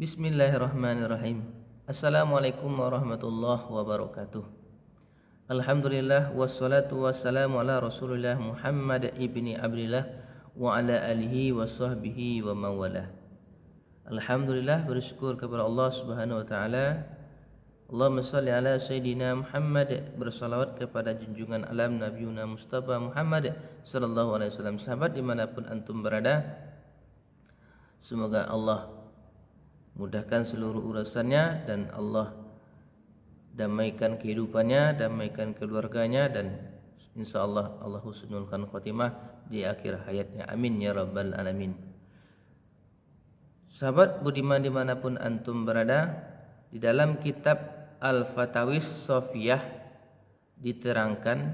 Bismillahirrahmanirrahim. Assalamualaikum warahmatullahi wabarakatuh. Alhamdulillah wassalatu wassalamu ala Rasulillah Muhammad ibni Abdillah wa ala alihi wa sahbihi wa mawalah. Alhamdulillah, bersyukur kepada Allah Subhanahu wa taala. Allahumma shalli ala sayyidina Muhammad, bersalawat kepada junjungan alam Nabiuna Mustafa Muhammad sallallahu alaihi wasallam. Sahabat dimanapun antum berada, semoga Allah mudahkan seluruh urusannya dan Allah damaikan kehidupannya, damaikan keluarganya, dan insyaallah Allah husnulkan khotimah di akhir hayatnya. Amin ya rabbal alamin. Sahabat budiman dimanapun antum berada, di dalam kitab Al-Fatawis Shafiyah diterangkan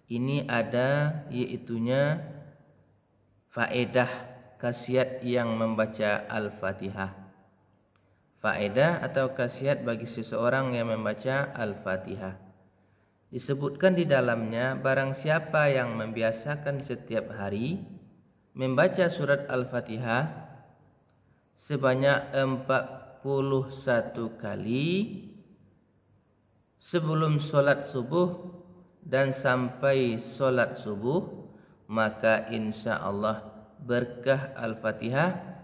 ini ada yaitunya faedah khasiat yang membaca Al-Fatihah. Faedah atau khasiat bagi seseorang yang membaca Al-Fatihah. Disebutkan di dalamnya, barang siapa yang membiasakan setiap hari membaca surat Al-Fatihah sebanyak 41 kali sebelum sholat subuh dan sampai sholat subuh, maka insya Allah berkah Al-Fatihah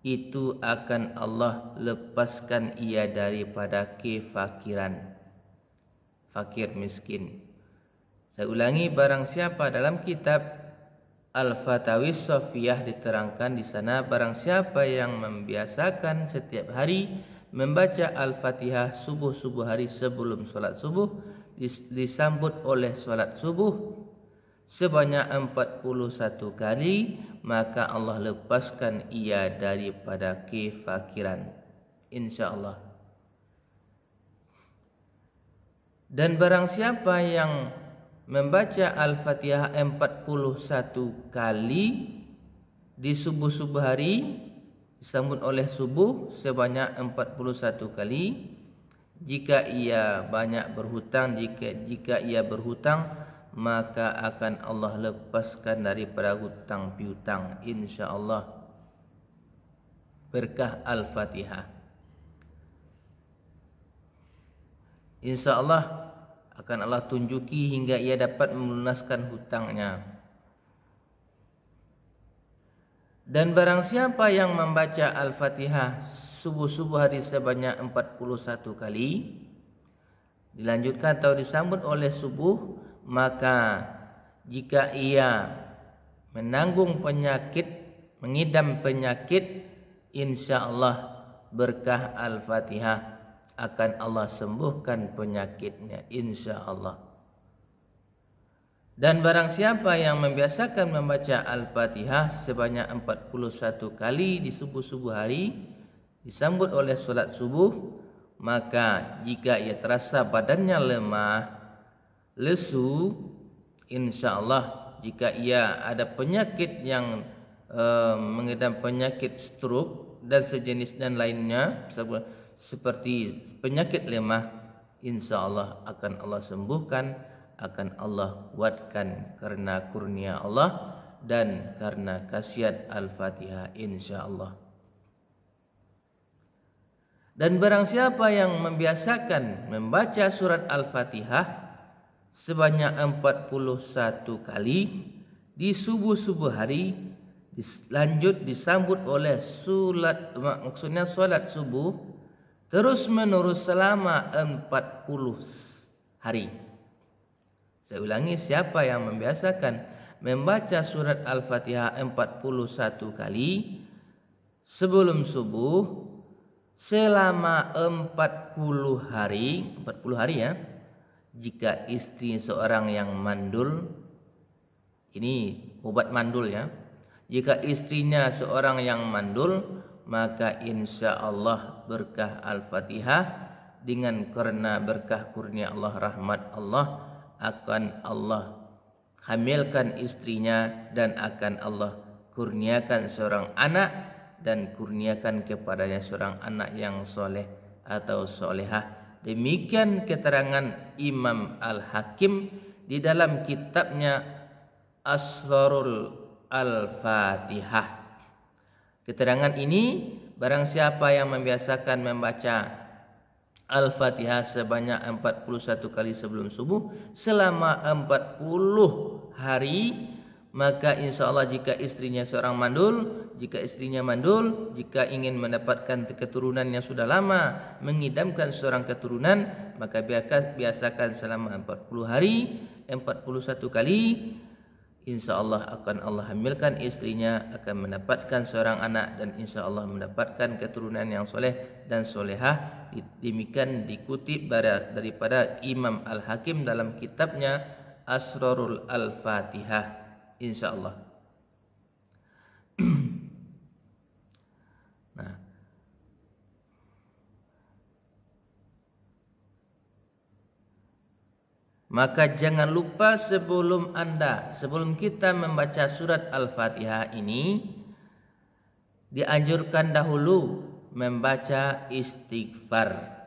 itu akan Allah lepaskan ia daripada kefakiran, fakir miskin. Saya ulangi, barang siapa, dalam kitab Al-Fatawis Shafiyah diterangkan di sana, barang siapa yang membiasakan setiap hari membaca Al-Fatihah subuh hari sebelum sholat subuh disambut oleh sholat subuh sebanyak 41 kali, maka Allah lepaskan ia daripada kefakiran, insyaallah. Dan barang siapa yang membaca Al-Fatihah 41 kali di subuh hari disambut oleh subuh sebanyak 41 kali, jika ia banyak berhutang, jika ia berhutang, maka akan Allah lepaskan daripada hutang piutang, insyaallah. Berkah Al-Fatihah, insyaallah akan Allah tunjuki hingga ia dapat melunaskan hutangnya. Dan barang siapa yang membaca Al-Fatihah subuh hari sebanyak 41 kali dilanjutkan atau disambut oleh subuh, maka jika ia menanggung penyakit, mengidam penyakit, insyaallah berkah Al-Fatihah akan Allah sembuhkan penyakitnya, insyaallah. Dan barang siapa yang membiasakan membaca Al-Fatihah sebanyak 41 kali di subuh hari disambut oleh solat subuh, maka jika ia terasa badannya lemah, lesu, insyaallah jika ia ada penyakit yang mengidam penyakit stroke dan sejenis dan lainnya seperti penyakit lemah, insyaallah akan Allah sembuhkan, akan Allah kuatkan karena kurnia Allah dan karena khasiat Al-Fatihah, insyaallah. Dan barang siapa yang membiasakan membaca surat Al-Fatihah sebanyak 41 kali di subuh hari lanjut disambut oleh solat subuh terus menerus selama 40 hari. Saya ulangi, siapa yang membiasakan membaca surat Al-Fatihah 41 kali sebelum subuh selama 40 hari ya. Jika istri seorang yang mandul, ini obat mandul ya. Jika istrinya seorang yang mandul, maka insya Allah berkah Al-Fatihah dengan karena berkah kurnia Allah, rahmat Allah, akan Allah hamilkan istrinya dan akan Allah kurniakan seorang anak dan kurniakan kepadanya seorang anak yang soleh atau solehah. Demikian keterangan Imam Al-Hakim di dalam kitabnya Asrarul Al-Fatihah. Keterangan ini barang siapa yang membiasakan membaca Al-Fatihah sebanyak 41 kali sebelum subuh selama 40 hari, maka insya Allah jika istrinya seorang mandul, jika ingin mendapatkan keturunan yang sudah lama mengidamkan seorang keturunan, maka biasakan selama 40 hari 41 kali, insya Allah akan Allah hamilkan istrinya, akan mendapatkan seorang anak, dan insya Allah mendapatkan keturunan yang soleh dan solehah. Demikian dikutip daripada Imam Al-Hakim dalam kitabnya Asrarul Al-Fatihah, insya Allah. Nah, maka jangan lupa sebelum kita membaca surat Al-Fatihah ini, dianjurkan dahulu membaca istighfar.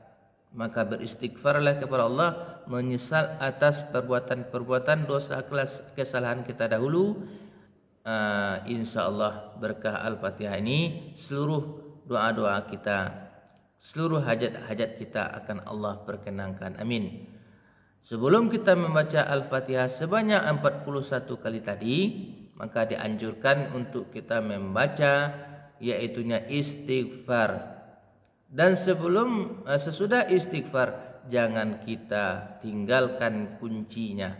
Maka beristighfarlah kepada Allah, menyesal atas perbuatan-perbuatan dosa kesalahan kita dahulu. Insya Allah berkah Al-Fatihah ini seluruh doa-doa kita, seluruh hajat-hajat kita akan Allah perkenankan. Amin. Sebelum kita membaca Al-Fatihah sebanyak 41 kali tadi, maka dianjurkan untuk kita membaca yaitunya istighfar. Dan sesudah istighfar jangan kita tinggalkan kuncinya.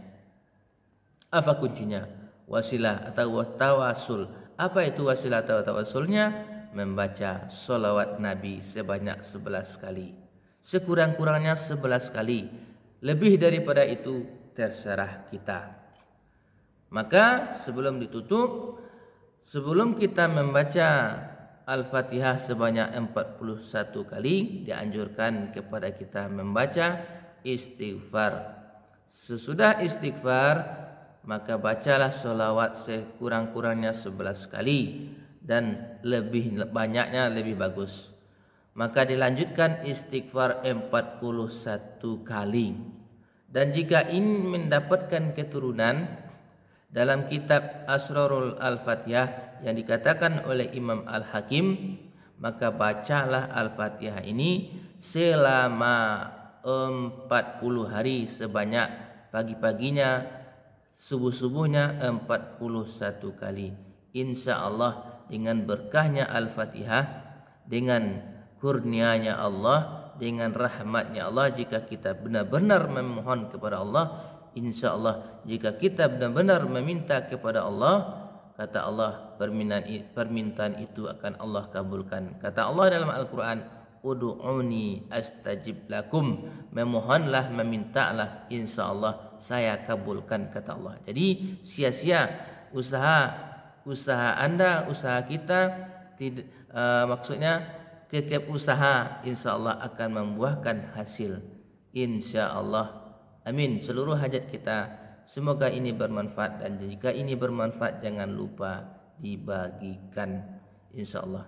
Apa kuncinya? Wasilah atau tawasul. Apa itu wasilah atau tawasulnya? Membaca sholawat Nabi sebanyak 11 kali. Sekurang-kurangnya 11 kali. Lebih daripada itu terserah kita. Maka sebelum ditutup, sebelum kita membaca Al-Fatihah sebanyak 41 kali, dianjurkan kepada kita membaca istighfar. Sesudah istighfar, maka bacalah sholawat sekurang-kurangnya 11 kali, dan lebih banyaknya lebih bagus. Maka dilanjutkan istighfar 41 kali. Dan jika ingin mendapatkan keturunan, dalam kitab Asrarul Al-Fatihah yang dikatakan oleh Imam Al-Hakim, maka bacalah Al-Fatihah ini selama 40 hari, sebanyak pagi-paginya, subuh-subuhnya 41 kali. Insya Allah dengan berkahnya Al-Fatihah, dengan kurnianya Allah, dengan rahmatnya Allah, jika kita benar-benar memohon kepada Allah, insya Allah jika kita benar-benar meminta kepada Allah, kata Allah, permintaan itu akan Allah kabulkan. Kata Allah dalam Al-Quran, Udu'uni astajib lakum, memohonlah, memintalah, insya Allah saya kabulkan, kata Allah. Jadi sia-sia usaha Anda, usaha kita, maksudnya setiap usaha insya Allah akan membuahkan hasil, insya Allah. Amin. Seluruh hajat kita, semoga ini bermanfaat, dan jika ini bermanfaat jangan lupa dibagikan, insya Allah.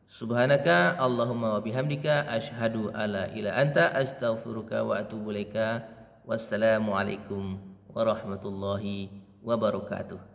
Subhanaka Allahumma wa bihamdika asyhadu alla ilaha anta astaghfiruka wa atubu ilaika. Wassalamualaikum warahmatullahi wabarakatuh.